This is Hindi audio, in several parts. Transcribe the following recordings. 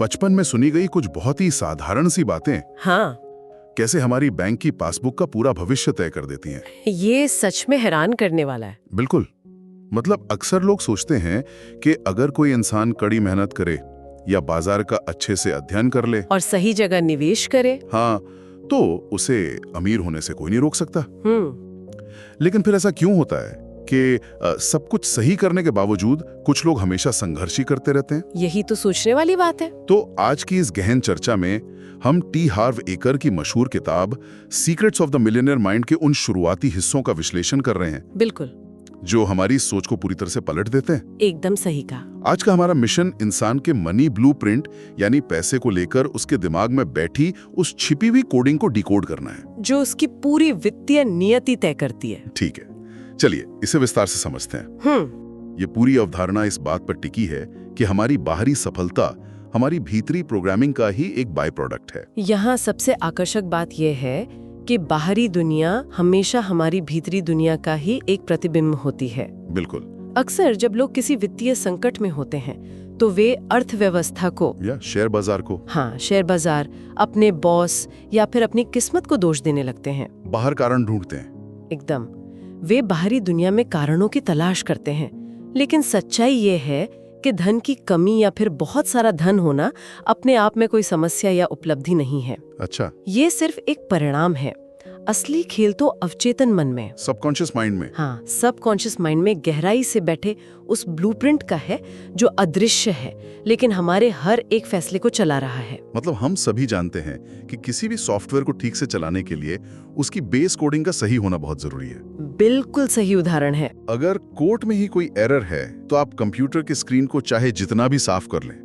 बचपन में सुनी गई कुछ बहुत ही साधारण सी बातें हाँ, कैसे हमारी बैंक की पासबुक का पूरा भविष्य तय कर देती हैं। ये सच में हैरान करने वाला है। बिल्कुल। मतलब अक्सर लोग सोचते हैं कि अगर कोई इंसान कड़ी मेहनत करे या बाजार का अच्छे से अध्ययन कर ले और सही जगह निवेश करे। हाँ, तो उसे अमीर होने से कोई नहीं रोक सकता। लेकिन फिर ऐसा क्यों होता है कि सब कुछ सही करने के बावजूद कुछ लोग हमेशा संघर्ष ही करते रहते हैं? यही तो सोचने वाली बात है। तो आज की इस गहन चर्चा में हम टी हार्व एकर की मशहूर किताब secrets of the millionaire mind के उन शुरुआती हिस्सों का विश्लेषण कर रहे हैं, बिल्कुल, जो हमारी सोच को पूरी तरह से पलट देते हैं। एकदम सही कहा। आज का हमारा मिशन इंसान के मनी ब्लूप्रिंट यानी पैसे को लेकर उसके दिमाग में बैठी उस छिपी हुई कोडिंग को डिकोड करना है, जो उसकी पूरी वित्तीय नियति तय करती है। ठीक है, चलिए इसे विस्तार से समझते हैं। ये पूरी अवधारणा इस बात पर टिकी है कि हमारी बाहरी सफलता हमारी भीतरी प्रोग्रामिंग का ही एक बाय प्रोडक्ट है। यहाँ सबसे आकर्षक बात यह है कि बाहरी दुनिया हमेशा हमारी भीतरी दुनिया का ही एक प्रतिबिंब होती है। बिल्कुल। अक्सर जब लोग किसी वित्तीय संकट में होते हैं तो वे अर्थव्यवस्था को या शेयर बाजार को, हाँ, शेयर बाजार, अपने बॉस या फिर अपनी किस्मत को दोष देने लगते हैं। बाहर कारण ढूंढते हैं। एकदम, वे बाहरी दुनिया में कारणों की तलाश करते हैं। लेकिन सच्चाई ये है कि धन की कमी या फिर बहुत सारा धन होना अपने आप में कोई समस्या या उपलब्धि नहीं है। अच्छा, ये सिर्फ एक परिणाम है। असली खेल तो अवचेतन मन में, सबकॉन्शियस माइंड में, हाँ, सबकॉन्शियस माइंड में गहराई से बैठे उस ब्लूप्रिंट का है जो अदृश्य है लेकिन हमारे हर एक फैसले को चला रहा है। मतलब हम सभी जानते हैं कि किसी भी सॉफ्टवेयर को ठीक से चलाने के लिए उसकी बेस कोडिंग का सही होना बहुत जरूरी है। बिल्कुल सही उदाहरण है। अगर कोड में ही कोई एरर है तो आप कंप्यूटर की स्क्रीन को चाहे जितना भी साफ कर लें,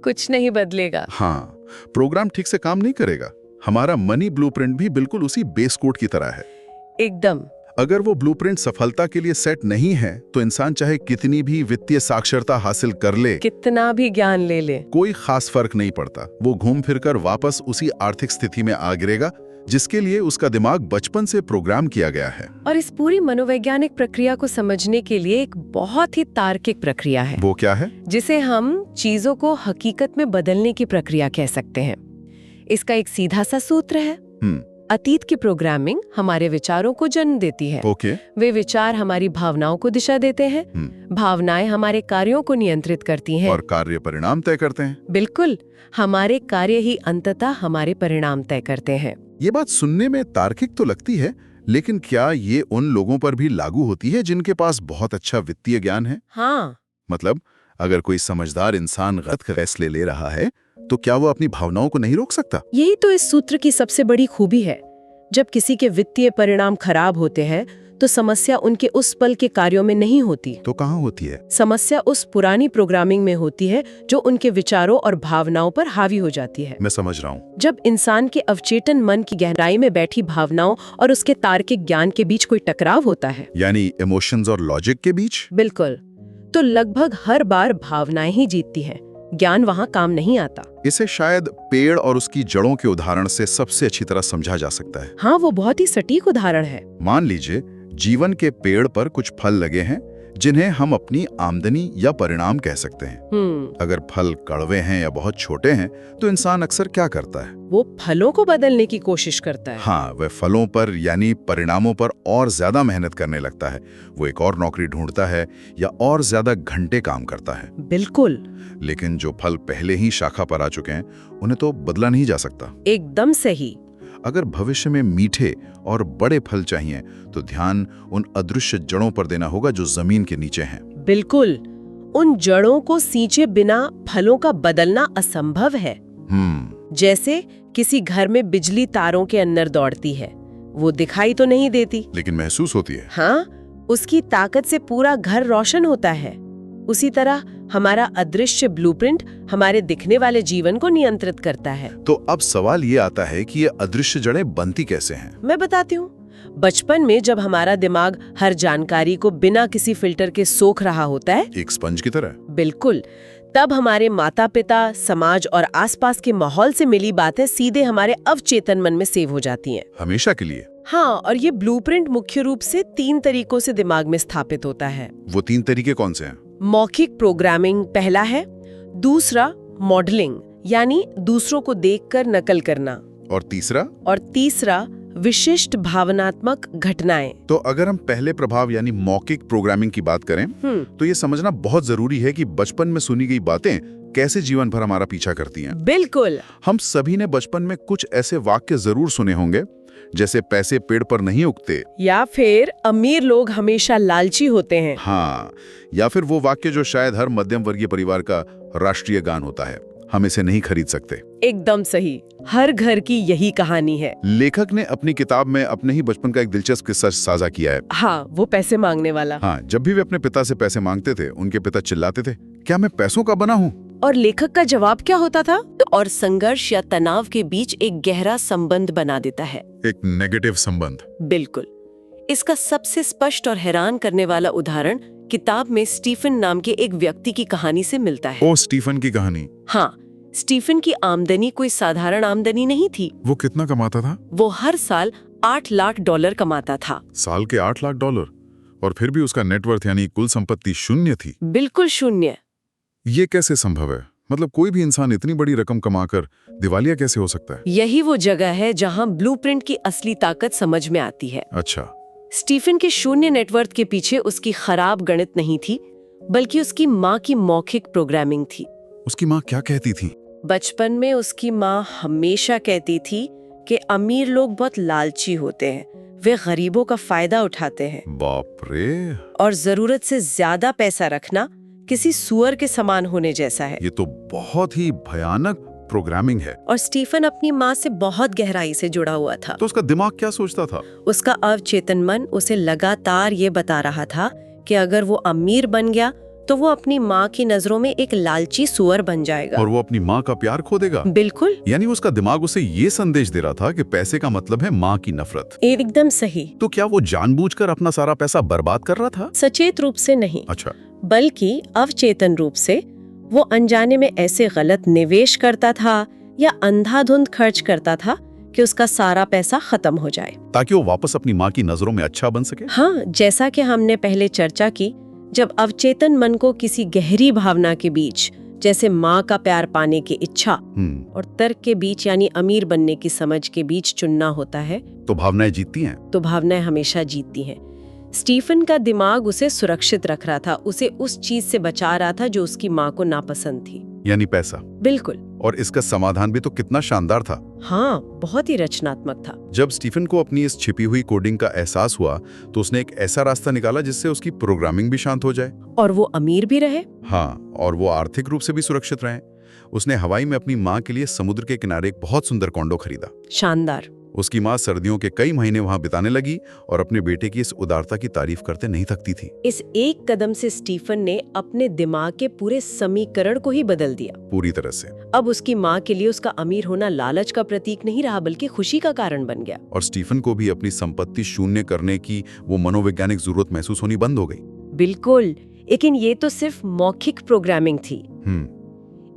कुछ नहीं बदलेगा। हाँ, प्रोग्राम ठीक से काम नहीं करेगा। हमारा मनी ब्लूप्रिंट भी बिल्कुल उसी बेस कोड की तरह है। एकदम। अगर वो ब्लूप्रिंट सफलता के लिए सेट नहीं है तो इंसान चाहे कितनी भी वित्तीय साक्षरता हासिल कर ले, कितना भी ज्ञान ले ले, कोई खास फर्क नहीं पड़ता। वो घूम फिरकर वापस उसी आर्थिक स्थिति में आ गिरेगा जिसके लिए उसका दिमाग बचपन से प्रोग्राम किया गया है। और इस पूरी मनोवैज्ञानिक प्रक्रिया को समझने के लिए एक बहुत ही तार्किक प्रक्रिया है। वो क्या है? जिसे हम चीजों को हकीकत में बदलने की प्रक्रिया कह सकते हैं। इसका एक सीधा सा सूत्र है। अतीत की प्रोग्रामिंग हमारे विचारों को जन्म देती है। वे विचार हमारी भावनाओं को दिशा देते हैं। भावनाएं हमारे कार्यों को नियंत्रित करती हैं और कार्य परिणाम तय करते हैं। बिल्कुल, हमारे कार्य ही अंततः हमारे परिणाम तय करते हैं। ये बात सुनने में तार्किक तो लगती है, लेकिन क्या ये उन लोगों पर भी लागू होती है जिनके पास बहुत अच्छा वित्तीय ज्ञान है? हाँ। मतलब अगर कोई समझदार इंसान गलत फैसले ले रहा है तो क्या वो अपनी भावनाओं को नहीं रोक सकता? यही तो इस सूत्र की सबसे बड़ी खूबी है। जब किसी के वित्तीय परिणाम खराब होते हैं तो समस्या उनके उस पल के कार्यों में नहीं होती। तो कहाँ होती है? समस्या उस पुरानी प्रोग्रामिंग में होती है जो उनके विचारों और भावनाओं पर हावी हो जाती है। मैं समझ रहा हूँ। जब इंसान के अवचेतन मन की गहराई में बैठी भावनाओं और उसके तार्किक ज्ञान के बीच कोई टकराव होता है, यानी इमोशंस और लॉजिक के बीच, बिल्कुल, तो लगभग हर बार भावनाएं ही जीतती हैं। ज्ञान वहाँ काम नहीं आता। इसे शायद पेड़ और उसकी जड़ों के उदाहरण से सबसे अच्छी तरह समझा जा सकता है। हाँ, वो बहुत ही सटीक उदाहरण है। मान लीजिए जीवन के पेड़ पर कुछ फल लगे हैं जिन्हें हम अपनी आमदनी या परिणाम कह सकते हैं। अगर फल कड़वे हैं या बहुत छोटे हैं तो इंसान अक्सर क्या करता है? वो फलों को बदलने की कोशिश करता है। हाँ, वह फलों पर यानी परिणामों पर और ज्यादा मेहनत करने लगता है। वो एक और नौकरी ढूंढता है या और ज्यादा घंटे काम करता है। बिल्कुल। लेकिन जो फल पहले ही शाखा पर आ चुके हैं उन्हें तो बदला नहीं जा सकता। एकदम सही। अगर भविष्य में मीठे और बड़े फल चाहिए तो ध्यान उन अदृश्य जड़ों पर देना होगा जो जमीन के नीचे हैं। बिल्कुल, उन जड़ों को सींचे बिना फलों का बदलना असंभव है। जैसे किसी घर में बिजली तारों के अंदर दौड़ती है, वो दिखाई तो नहीं देती लेकिन महसूस होती है। हाँ, उसकी ताकत से पूरा घर रोशन होता है। उसी तरह हमारा अदृश्य ब्लूप्रिंट हमारे दिखने वाले जीवन को नियंत्रित करता है। तो अब सवाल ये आता है कि ये अदृश्य जड़ें बनती कैसे हैं? मैं बताती हूँ। बचपन में जब हमारा दिमाग हर जानकारी को बिना किसी फिल्टर के सोख रहा होता है, एक स्पंज की तरह, बिल्कुल, तब हमारे माता पिता, समाज और आसपास के माहौल से मिली बातें सीधे हमारे अवचेतन मन में सेव हो जाती हैं। हमेशा के लिए? हाँ, और ये ब्लूप्रिंट मुख्य रूप से 3 तरीकों से दिमाग में स्थापित होता है। वो 3 तरीके कौन से हैं? मौखिक प्रोग्रामिंग पहला है, दूसरा मॉडलिंग यानी दूसरों को देखकर नकल करना, और तीसरा विशिष्ट भावनात्मक घटनाएं। तो अगर हम पहले प्रभाव यानी मौखिक प्रोग्रामिंग की बात करें तो ये समझना बहुत जरूरी है कि बचपन में सुनी गई बातें कैसे जीवन भर हमारा पीछा करती हैं। बिल्कुल। हम सभी ने बचपन में कुछ ऐसे वाक्य जरूर सुने होंगे, जैसे पैसे पेड़ पर नहीं उगते, या फिर अमीर लोग हमेशा लालची होते हैं। हाँ, या फिर वो वाक्य जो शायद हर मध्यम वर्गीय परिवार का राष्ट्रीय गान होता है, हम इसे नहीं खरीद सकते। एकदम सही, हर घर की यही कहानी है। लेखक ने अपनी किताब में अपने ही बचपन का एक दिलचस्प किस्सा साझा किया है। हाँ, वो पैसे मांगने वाला। हाँ, जब भी वे अपने पिता से पैसे मांगते थे, उनके पिता चिल्लाते थे, क्या मैं पैसों का बना हूँ? और लेखक का जवाब क्या होता था? और संघर्ष या तनाव के बीच एक गहरा संबंध बना देता है, एक नेगेटिव संबंध। बिल्कुल। इसका सबसे स्पष्ट और हैरान करने वाला उदाहरण किताब में स्टीफन नाम के एक व्यक्ति की कहानी से मिलता है। ओ, स्टीफन की कहानी। हाँ, स्टीफन की आमदनी कोई साधारण आमदनी नहीं थी। वो कितना कमाता था? वो हर साल $8 लाख कमाता था। साल के $8 लाख? और फिर भी उसका नेटवर्थ यानी कुल संपत्ति शून्य थी। बिल्कुल शून्य। ये कैसे संभव है? मतलब कोई भी इंसान इतनी बड़ी रकम कमाकर दिवालिया कैसे हो सकता है? यही वो जगह है जहां ब्लूप्रिंट की असली ताकत समझ में आती है। अच्छा। स्टीफन के शून्य नेटवर्थ के पीछे उसकी खराब गणित नहीं थी, बल्कि उसकी माँ की मौखिक प्रोग्रामिंग थी। उसकी माँ क्या कहती थी? बचपन में उसकी माँ हमेशा कहती थी कि अमीर लोग बहुत लालची होते हैं, वे गरीबों का फायदा उठाते हैं। बाप रे। और जरूरत से ज्यादा पैसा रखना किसी सुअर के समान होने जैसा है। ये तो बहुत ही भयानक प्रोग्रामिंग है। और स्टीफन अपनी माँ से बहुत गहराई से जुड़ा हुआ था। तो उसका दिमाग क्या सोचता था? उसका अवचेतन मन उसे लगातार ये बता रहा था कि अगर वो अमीर बन गया तो वो अपनी माँ की नजरों में एक लालची सुअर बन जाएगा और वो अपनी माँ का प्यार खो देगा। बिल्कुल। यानी उसका दिमाग उसे ये संदेश दे रहा था कि पैसे का मतलब है माँ की नफरत। एकदम सही। तो क्या वो जानबूझकर अपना सारा पैसा बर्बाद कर रहा था? सचेत रूप से नहीं। अच्छा। बल्कि अवचेतन रूप से वो अनजाने में ऐसे गलत निवेश करता था या अंधाधुंध खर्च करता था कि उसका सारा पैसा खत्म हो जाए, ताकि वो वापस अपनी माँ की नजरों में अच्छा बन सके। हाँ, जैसा कि हमने पहले चर्चा की, जब अवचेतन मन को किसी गहरी भावना के बीच, जैसे माँ का प्यार पाने की इच्छा और तर्क के बीच यानी अमीर बनने की समझ के बीच चुनना होता है, तो भावनाएं जीतती हैं। तो भावनाएं हमेशा जीतती हैं। स्टीफन का दिमाग उसे सुरक्षित रख रहा था, उसे उस चीज से बचा रहा था जो उसकी माँ को नापसंद थी, यानी पैसा। बिल्कुल। और इसका समाधान भी तो कितना शानदार था। हाँ, बहुत ही रचनात्मक था। जब स्टीफन को अपनी इस छिपी हुई कोडिंग का एहसास हुआ तो उसने एक ऐसा रास्ता निकाला जिससे उसकी प्रोग्रामिंग भी शांत हो जाए और वो अमीर भी रहे। हाँ, और वो आर्थिक रूप से भी सुरक्षित रहे। उसने हवाई में अपनी माँ के लिए समुद्र के किनारे एक बहुत सुंदर कॉन्डो खरीदा। शानदार। उसकी माँ सर्दियों के कई महीने वहां बिताने लगी और अपने बेटे की इस उदारता की तारीफ करते नहीं थकती थी। इस एक कदम से स्टीफन ने अपने दिमाग के पूरे समीकरण को ही बदल दिया, पूरी तरह से। अब उसकी माँ के लिए उसका अमीर होना लालच का प्रतीक नहीं रहा, बल्कि खुशी का कारण बन गया। और स्टीफन को भी अपनी संपत्ति शून्य करने की वो मनोवैज्ञानिक जरूरत महसूस होनी बंद हो गई। बिल्कुल। लेकिन ये तो सिर्फ मौखिक प्रोग्रामिंग थी।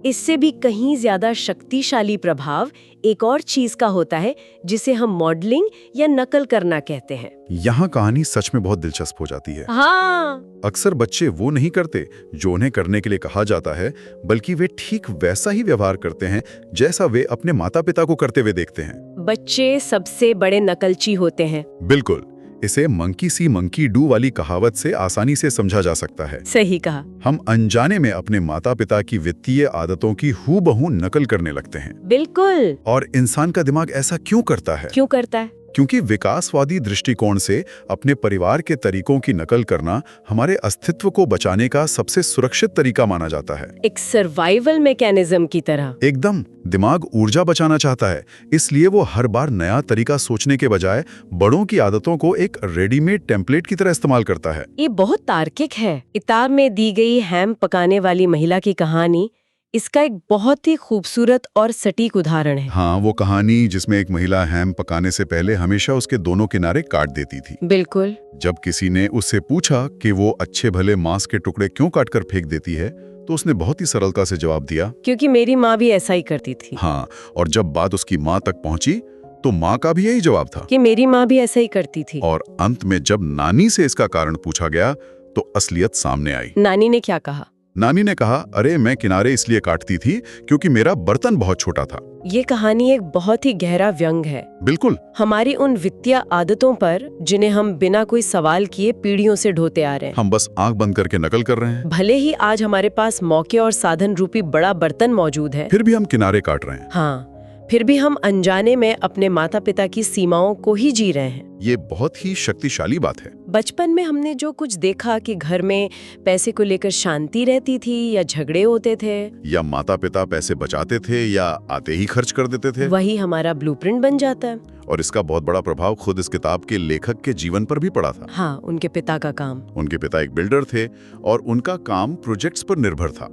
इससे भी कहीं ज्यादा शक्तिशाली प्रभाव एक और चीज का होता है जिसे हम मॉडलिंग या नकल करना कहते हैं। यहाँ कहानी सच में बहुत दिलचस्प हो जाती है। हाँ। अक्सर बच्चे वो नहीं करते जो उन्हें करने के लिए कहा जाता है, बल्कि वे ठीक वैसा ही व्यवहार करते हैं जैसा वे अपने माता पिता को करते हुए देखते हैं। बच्चे सबसे बड़े नकलची होते हैं। बिल्कुल। इसे मंकी सी मंकी डू वाली कहावत से आसानी से समझा जा सकता है। सही कहा। हम अनजाने में अपने माता पिता की वित्तीय आदतों की हूबहू नकल करने लगते हैं। बिल्कुल। और इंसान का दिमाग ऐसा क्यों करता है? क्यों करता है? क्योंकि विकासवादी दृष्टिकोण से अपने परिवार के तरीकों की नकल करना हमारे अस्तित्व को बचाने का सबसे सुरक्षित तरीका माना जाता है। एक सर्वाइवल मैकेनिज्म की तरह। एकदम। दिमाग ऊर्जा बचाना चाहता है, इसलिए वो हर बार नया तरीका सोचने के बजाय बड़ों की आदतों को एक रेडीमेड टेम्पलेट की तरह इस्तेमाल करता है। ये बहुत तार्किक है। किताब में दी गई हैम पकाने वाली महिला की कहानी इसका एक बहुत ही खूबसूरत और सटीक उदाहरण है। हाँ, वो कहानी जिसमें एक महिला हैम पकाने से पहले हमेशा उसके दोनों किनारे काट देती थी। बिल्कुल। जब किसी ने उससे पूछा कि वो अच्छे भले मांस के टुकड़े क्यों काटकर फेंक देती है, तो उसने बहुत ही सरलता से जवाब दिया, क्योंकि मेरी माँ भी ऐसा ही करती थी। हाँ, और जब बात उसकी माँ तक पहुंची तो माँ का भी यही जवाब था कि मेरी माँ भी ऐसा ही करती थी। और अंत में जब नानी से इसका कारण पूछा गया तो असलियत सामने आई। नानी ने क्या कहा? नानी ने कहा, अरे मैं किनारे इसलिए काटती थी क्योंकि मेरा बर्तन बहुत छोटा था। ये कहानी एक बहुत ही गहरा व्यंग है। बिल्कुल। हमारी उन वित्तीय आदतों पर जिन्हें हम बिना कोई सवाल किए पीढ़ियों से ढोते आ रहे हैं। हम बस आंख बंद करके नकल कर रहे हैं। भले ही आज हमारे पास मौके और साधन रूपी बड़ा बर्तन मौजूद है, फिर भी हम किनारे काट रहे हैं। हाँ, फिर भी हम अनजाने में अपने माता पिता की सीमाओं को ही जी रहे हैं। ये बहुत ही शक्तिशाली बात है। बचपन में हमने जो कुछ देखा कि घर में पैसे को लेकर शांति रहती थी या झगड़े होते थे, या माता पिता पैसे बचाते थे या आते ही खर्च कर देते थे, वही हमारा ब्लूप्रिंट बन जाता है। और इसका बहुत बड़ा प्रभाव खुद इस किताब के लेखक के जीवन पर भी पड़ा था। हाँ, उनके पिता का काम। उनके पिता एक बिल्डर थे और उनका काम प्रोजेक्ट्स पर निर्भर था।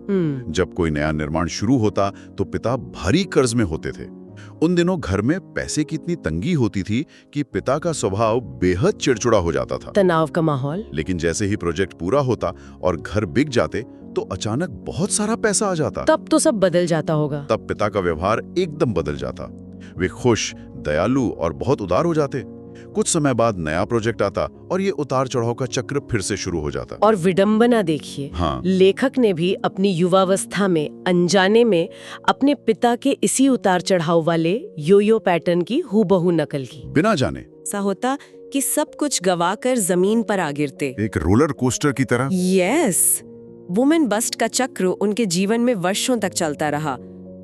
जब कोई नया निर्माण शुरू होता तो पिता भारी कर्ज में होते थे। उन दिनों घर में पैसे की इतनी तंगी होती थी कि पिता का स्वभाव बेहद चिड़चिड़ा हो जाता था। तनाव का माहौल। लेकिन जैसे ही प्रोजेक्ट पूरा होता और घर बिक जाते तो अचानक बहुत सारा पैसा आ जाता। तब तो सब बदल जाता होगा। तब पिता का व्यवहार एकदम बदल जाता। वे खुश, दयालु और बहुत उदार हो जाते। कुछ समय बाद नया प्रोजेक्ट आता और ये उतार चढ़ाव का चक्र फिर से शुरू हो जाता। और विडंबना देखिए, हाँ। लेखक ने भी अपनी युवावस्था में अनजाने में अपने पिता के इसी उतार चढ़ाव वाले योयो पैटर्न की हूबहू नकल की। बिना जाने ऐसा होता कि सब कुछ गवाकर जमीन पर आ गिरते, एक रोलर कोस्टर की तरह। यस, वुमेन बस्ट का चक्र उनके जीवन में वर्षों तक चलता रहा।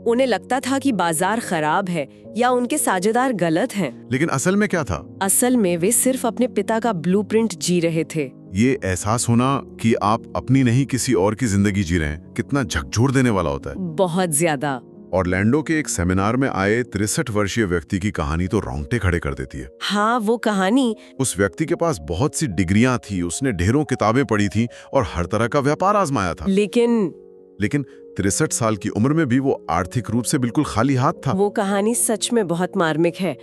उन्हें लगता था कि बाजार खराब है या उनके साझेदार गलत हैं। लेकिन असल में क्या था? असल में वे सिर्फ अपने पिता का ब्लूप्रिंट जी रहे थे। ये एहसास होना कि आप अपनी नहीं किसी और की जिंदगी जी रहे हैं, कितना झकझोर देने वाला होता है। बहुत ज्यादा। ऑरलैंडो के एक सेमिनार में आए 63 वर्षीय व्यक्ति की कहानी तो रोंगटे खड़े कर देती है। हाँ, वो कहानी। उस व्यक्ति के पास बहुत सी डिग्रियां थी, उसने ढेरों किताबें पढ़ी थी और हर तरह का व्यापार आजमाया था। लेकिन 63 साल की उम्र में भी वो आर्थिक रूप से बिल्कुल खाली हाथ था। वो कहानी सच में बहुत मार्मिक है।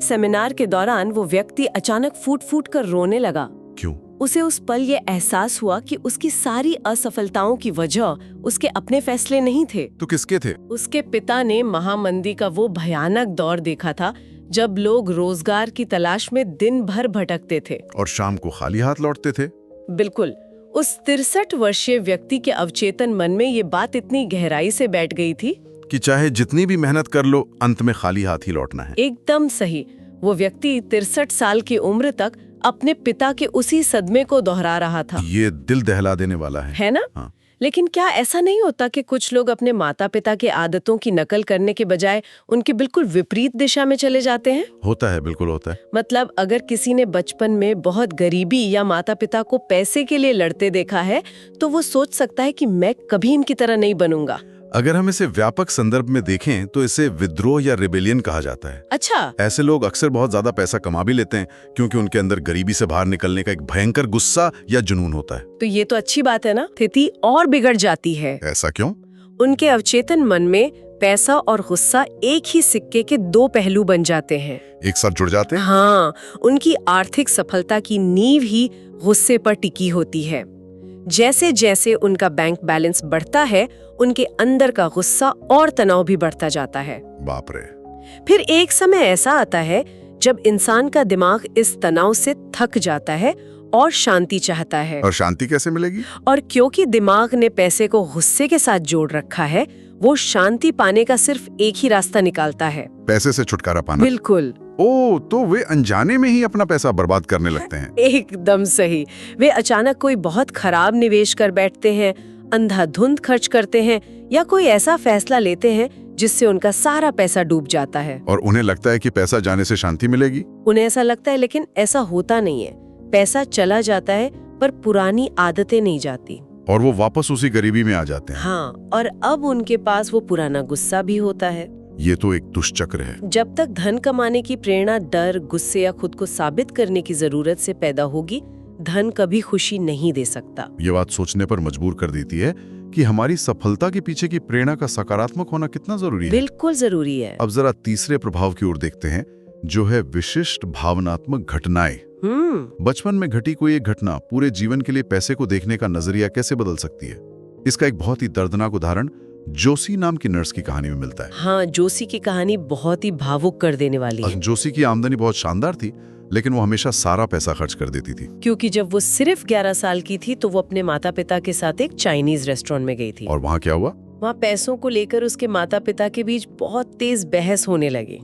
सेमिनार के दौरान वो व्यक्ति अचानक फूट फूट कर रोने लगा। क्यों? उसे उस पल ये एहसास हुआ कि उसकी सारी असफलताओं की वजह उसके अपने फैसले नहीं थे। तो किसके थे? उसके पिता ने महामंदी का वो भयानक दौर देखा था जब लोग रोजगार की तलाश में दिन भर भटकते थे और शाम को खाली हाथ लौटते थे। बिल्कुल। उस 63 वर्षीय व्यक्ति के अवचेतन मन में ये बात इतनी गहराई से बैठ गई थी कि चाहे जितनी भी मेहनत कर लो, अंत में खाली हाथ ही लौटना है। एकदम सही। वो व्यक्ति 63 साल की उम्र तक अपने पिता के उसी सदमे को दोहरा रहा था। ये दिल दहला देने वाला है ना? हाँ। लेकिन क्या ऐसा नहीं होता कि कुछ लोग अपने माता पिता के आदतों की नकल करने के बजाय उनकी बिल्कुल विपरीत दिशा में चले जाते हैं? होता है, बिल्कुल होता है। मतलब अगर किसी ने बचपन में बहुत गरीबी या माता पिता को पैसे के लिए लड़ते देखा है तो वो सोच सकता है कि मैं कभी इनकी तरह नहीं बनूंगा। अगर हम इसे व्यापक संदर्भ में देखें तो इसे विद्रोह या रिबेलियन कहा जाता है। अच्छा। ऐसे लोग अक्सर बहुत ज्यादा पैसा कमा भी लेते हैं क्योंकि उनके अंदर गरीबी से बाहर निकलने का एक भयंकर गुस्सा या जुनून होता है। तो ये तो अच्छी बात है ना। स्थिति और बिगड़ जाती है। ऐसा क्यों? उनके अवचेतन मन में पैसा और गुस्सा एक ही सिक्के के दो पहलू बन जाते हैं, एक साथ जुड़ जाते हैं। हाँ, उनकी आर्थिक सफलता की नींव ही गुस्से पर टिकी होती है। जैसे जैसे उनका बैंक बैलेंस बढ़ता है, उनके अंदर का गुस्सा और तनाव भी बढ़ता जाता है। बाप रे। फिर एक समय ऐसा आता है जब इंसान का दिमाग इस तनाव से थक जाता है और शांति चाहता है। और शांति कैसे मिलेगी? और क्योंकि दिमाग ने पैसे को गुस्से के साथ जोड़ रखा है, वो शांति पाने का सिर्फ एक ही रास्ता निकालता है, पैसे से छुटकारा पाना। बिल्कुल। ओ, तो वे अनजाने में ही अपना पैसा बर्बाद करने लगते हैं। एकदम सही। वे अचानक कोई बहुत खराब निवेश कर बैठते हैं, अंधाधुंध खर्च करते हैं या कोई ऐसा फैसला लेते हैं जिससे उनका सारा पैसा डूब जाता है। और उन्हें लगता है कि पैसा जाने से शांति मिलेगी। उन्हें ऐसा लगता है, लेकिन ऐसा होता नहीं है। पैसा चला जाता है पर पुरानी आदतें नहीं जाती और वो वापस उसी गरीबी में आ जाते हैं। हाँ, और अब उनके पास वो पुराना गुस्सा भी होता है। ये तो एक दुष्चक्र है। जब तक धन कमाने की प्रेरणा डर, गुस्से या खुद को साबित करने की जरूरत से पैदा होगी, धन कभी खुशी नहीं दे सकता। ये बात सोचने पर मजबूर कर देती है कि हमारी सफलता के पीछे की प्रेरणा का सकारात्मक होना कितना जरूरी है। बिल्कुल जरूरी है। अब जरा तीसरे प्रभाव की ओर देखते हैं, जो है विशिष्ट भावनात्मक घटनाएं। बचपन में घटी कोई एक घटना पूरे जीवन के लिए पैसे को देखने का नजरिया कैसे बदल सकती है। इसका एक बहुत ही दर्दनाक उदाहरण जोशी नाम की नर्स की कहानी में मिलता है। हाँ, जोशी की कहानी बहुत ही भावुक कर देने वाली है। जोशी की आमदनी बहुत शानदार थी, लेकिन वो हमेशा सारा पैसा खर्च कर देती थी। क्योंकि जब वो सिर्फ 11 साल की थी तो वो अपने माता पिता के साथ एक चाइनीज रेस्टोरेंट में गई थी। और वहाँ क्या हुआ? वहाँ पैसों को लेकर उसके माता पिता के बीच बहुत तेज बहस होने लगी।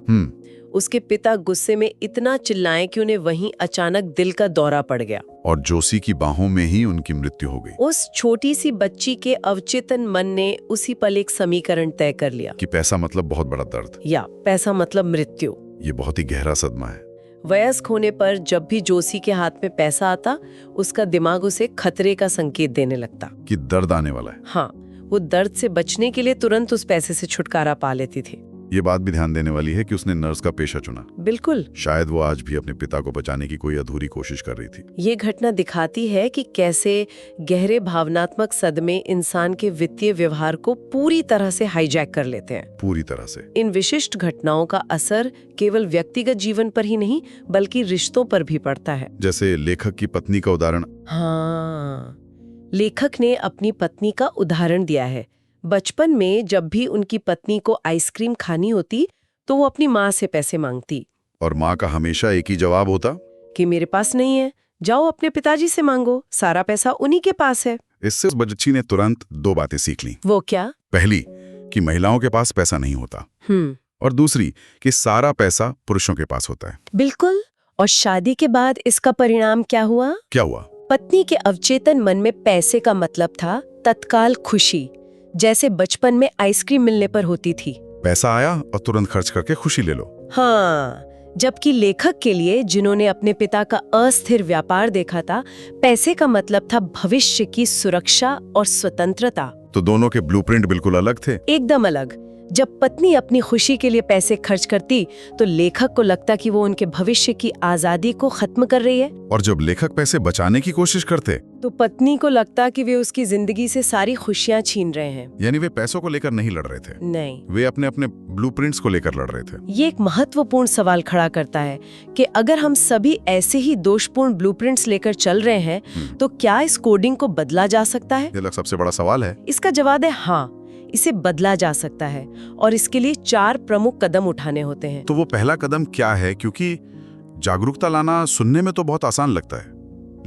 उसके पिता गुस्से में इतना चिल्लाए कि उन्हें वहीं अचानक दिल का दौरा पड़ गया और जोशी की बाहों में ही उनकी मृत्यु हो गई। उस छोटी सी बच्ची के अवचेतन मन ने उसी पल एक समीकरण तय कर लिया कि पैसा मतलब बहुत बड़ा दर्द, या पैसा मतलब मृत्यु। ये बहुत ही गहरा सदमा है। वयस्क होने पर जब भी जोशी के हाथ में पैसा आता, उसका दिमाग उसे खतरे का संकेत देने लगता कि दर्द आने वाला है। हाँ, वो दर्द से बचने के लिए तुरंत उस पैसे से छुटकारा पा लेती थी। ये बात भी ध्यान देने वाली है कि उसने नर्स का पेशा चुना। बिल्कुल। शायद वो आज भी अपने पिता को बचाने की कोई अधूरी कोशिश कर रही थी। ये घटना दिखाती है कि कैसे गहरे भावनात्मक सदमे इंसान के वित्तीय व्यवहार को पूरी तरह से हाईजैक कर लेते हैं। पूरी तरह से। इन विशिष्ट घटनाओं का असर केवल व्यक्तिगत जीवन पर ही नहीं बल्कि रिश्तों पर भी पड़ता है। जैसे लेखक की पत्नी का उदाहरण। हाँ, लेखक ने अपनी पत्नी का उदाहरण दिया है। बचपन में जब भी उनकी पत्नी को आइसक्रीम खानी होती तो वो अपनी माँ से पैसे मांगती, और माँ का हमेशा एक ही जवाब होता कि मेरे पास नहीं है, जाओ अपने पिताजी से मांगो, सारा पैसा उन्हीं के पास है। इससे उस बच्ची ने तुरंत दो बातें सीख ली। वो क्या? पहली, कि महिलाओं के पास पैसा नहीं होता, और दूसरी कि सारा पैसा पुरुषों के पास होता है। बिल्कुल। और शादी के बाद इसका परिणाम क्या हुआ? पत्नी के अवचेतन मन में पैसे का मतलब था तत्काल खुशी, जैसे बचपन में आइसक्रीम मिलने पर होती थी। पैसा आया और तुरंत खर्च करके खुशी ले लो। हाँ, जबकि लेखक के लिए, जिन्होंने अपने पिता का अस्थिर व्यापार देखा था, पैसे का मतलब था भविष्य की सुरक्षा और स्वतंत्रता। तो दोनों के ब्लूप्रिंट बिल्कुल अलग थे। एकदम अलग। जब पत्नी अपनी खुशी के लिए पैसे खर्च करती तो लेखक को लगता कि वो उनके भविष्य की आजादी को खत्म कर रही है, और जब लेखक पैसे बचाने की कोशिश करते तो पत्नी को लगता कि वे उसकी जिंदगी से सारी खुशियां छीन रहे हैं। यानी वे पैसों को लेकर नहीं लड़ रहे थे। नहीं, वे अपने अपने ब्लूप्रिंट्स को लेकर लड़ रहे थे। ये एक महत्वपूर्ण सवाल खड़ा करता है कि अगर हम सभी ऐसे ही दोषपूर्ण ब्लूप्रिंट्स लेकर चल रहे हैं तो क्या इस कोडिंग को बदला जा सकता है? ये सबसे बड़ा सवाल है। इसका जवाब है हाँ, इसे बदला जा सकता है, और इसके लिए 4 प्रमुख कदम उठाने होते हैं। तो वो पहला कदम क्या है? क्योंकि जागरूकता लाना सुनने में तो बहुत आसान लगता है,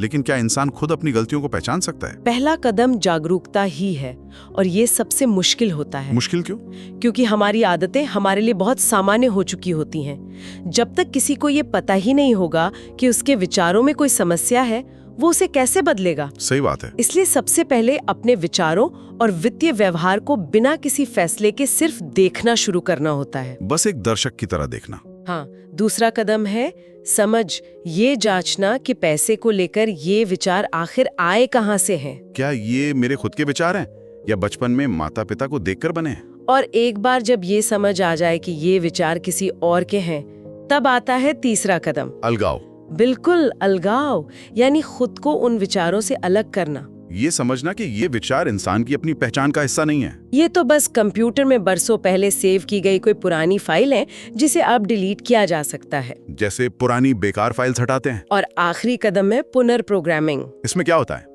लेकिन क्या इंसान खुद अपनी गलतियों को पहचान सकता है? पहला कदम जागरूकता ही है, और ये सबसे मुश्किल होता है। मुश्किल क्यों? क्योंकि हमारी आदतें हमारे लिए बहुत सामान्य हो चुकी होती हैं। जब तक किसी को ये पता ही नहीं होगा कि उसके विचारों में कोई समस्या है, वो उसे कैसे बदलेगा? सही बात है। इसलिए सबसे पहले अपने विचारों और वित्तीय व्यवहार को बिना किसी फैसले के सिर्फ देखना शुरू करना होता है। बस एक दर्शक की तरह देखना। हाँ। दूसरा कदम है समझ, ये जांचना कि पैसे को लेकर ये विचार आखिर आए कहाँ से हैं। क्या ये मेरे खुद के विचार हैं या बचपन में माता पिता को देखकर बने हैं? और एक बार जब ये समझ आ जाए कि ये विचार किसी और के हैं, तब आता है तीसरा कदम, अलगाव। बिल्कुल, अलगाव, यानी खुद को उन विचारों से अलग करना। ये समझना कि ये विचार इंसान की अपनी पहचान का हिस्सा नहीं है। ये तो बस कंप्यूटर में बरसों पहले सेव की गई कोई पुरानी फाइल है जिसे अब डिलीट किया जा सकता है। जैसे पुरानी बेकार फाइल्स हटाते हैं। और आखिरी कदम है पुनर्प्रोग्रामिंग। इसमें क्या होता है?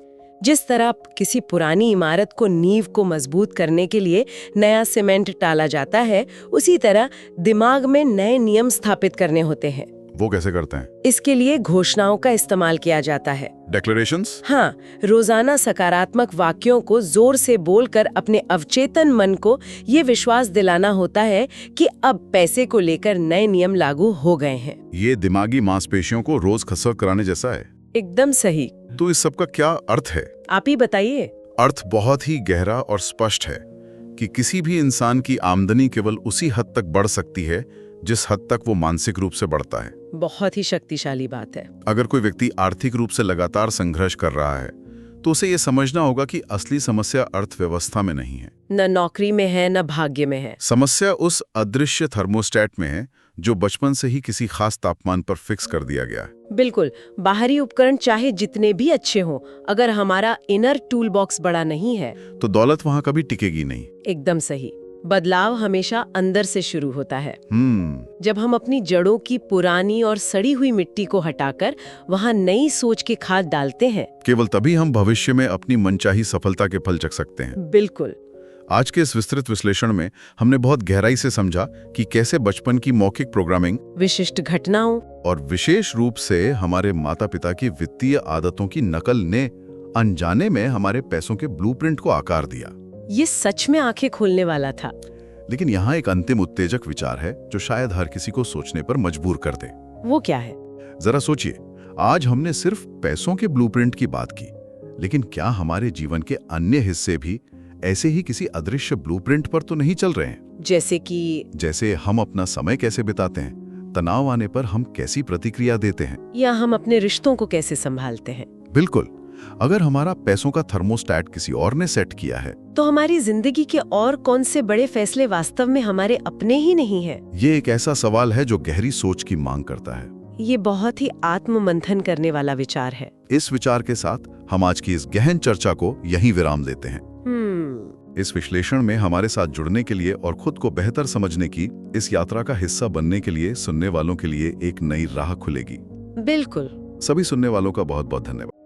जिस तरह किसी पुरानी इमारत को नींव को मजबूत करने के लिए नया सीमेंट डाला जाता है, उसी तरह दिमाग में नए नियम स्थापित करने होते हैं। वो कैसे करते हैं? इसके लिए घोषणाओं का इस्तेमाल किया जाता है। डिक्लेरेशंस? हाँ, रोजाना सकारात्मक वाक्यों को जोर से बोलकर अपने अवचेतन मन को ये विश्वास दिलाना होता है कि अब पैसे को लेकर नए नियम लागू हो गए हैं। ये दिमागी मांसपेशियों को रोज कसरत कराने जैसा है। एकदम सही। तो इस सब का क्या अर्थ है? आप ही बताइए। अर्थ बहुत ही गहरा और स्पष्ट है कि किसी भी इंसान की आमदनी केवल उसी हद तक बढ़ सकती है जिस हद तक वो मानसिक रूप से बढ़ता है। बहुत ही शक्तिशाली बात है। अगर कोई व्यक्ति आर्थिक रूप से लगातार संघर्ष कर रहा है तो उसे ये समझना होगा कि असली समस्या अर्थव्यवस्था में नहीं है, न नौकरी में है, न भाग्य में है। समस्या उस अदृश्य थर्मोस्टेट में है जो बचपन से ही किसी खास तापमान पर फिक्स कर दिया गया है। बिल्कुल। बाहरी उपकरण चाहे जितने भी अच्छे हों, अगर हमारा इनर टूल बॉक्स बड़ा नहीं है तो दौलत वहां कभी टिकेगी नहीं। एकदम सही। बदलाव हमेशा अंदर से शुरू होता है। जब हम अपनी जड़ों की पुरानी और सड़ी हुई मिट्टी को हटाकर वहां नई सोच की खाद डालते हैं, केवल तभी हम भविष्य में अपनी मनचाही सफलता के फल चख सकते हैं। बिल्कुल। आज के इस विस्तृत विश्लेषण में हमने बहुत गहराई से समझा कि कैसे बचपन की मौखिक प्रोग्रामिंग, विशिष्ट घटनाओं और विशेष रूप से हमारे माता-पिता की वित्तीय आदतों की नकल ने अनजाने में हमारे पैसों के ब्लूप्रिंट को आकार दिया। ये सच में आंखें खोलने वाला था। लेकिन यहाँ एक अंतिम उत्तेजक विचार है जो शायद हर किसी को सोचने पर मजबूर कर दे। वो क्या है? जरा सोचिए, आज हमने सिर्फ पैसों के ब्लूप्रिंट की बात की, लेकिन क्या हमारे जीवन के अन्य हिस्से भी ऐसे ही किसी अदृश्य ब्लूप्रिंट पर तो नहीं चल रहे हैं? जैसे हम अपना समय कैसे बिताते हैं, तनाव आने पर हम कैसी प्रतिक्रिया देते हैं, या हम अपने रिश्तों को कैसे संभालते हैं। बिल्कुल। अगर हमारा पैसों का थर्मोस्टैट किसी और ने सेट किया है, तो हमारी जिंदगी के और कौन से बड़े फैसले वास्तव में हमारे अपने ही नहीं है? ये एक ऐसा सवाल है जो गहरी सोच की मांग करता है। ये बहुत ही आत्ममंथन करने वाला विचार है। इस विचार के साथ हम आज की इस गहन चर्चा को यहीं विराम देते हैं। इस विश्लेषण में हमारे साथ जुड़ने के लिए और खुद को बेहतर समझने की इस यात्रा का हिस्सा बनने के लिए सुनने वालों के लिए एक नई राह खुलेगी। बिल्कुल। सभी सुनने वालों का बहुत बहुत धन्यवाद।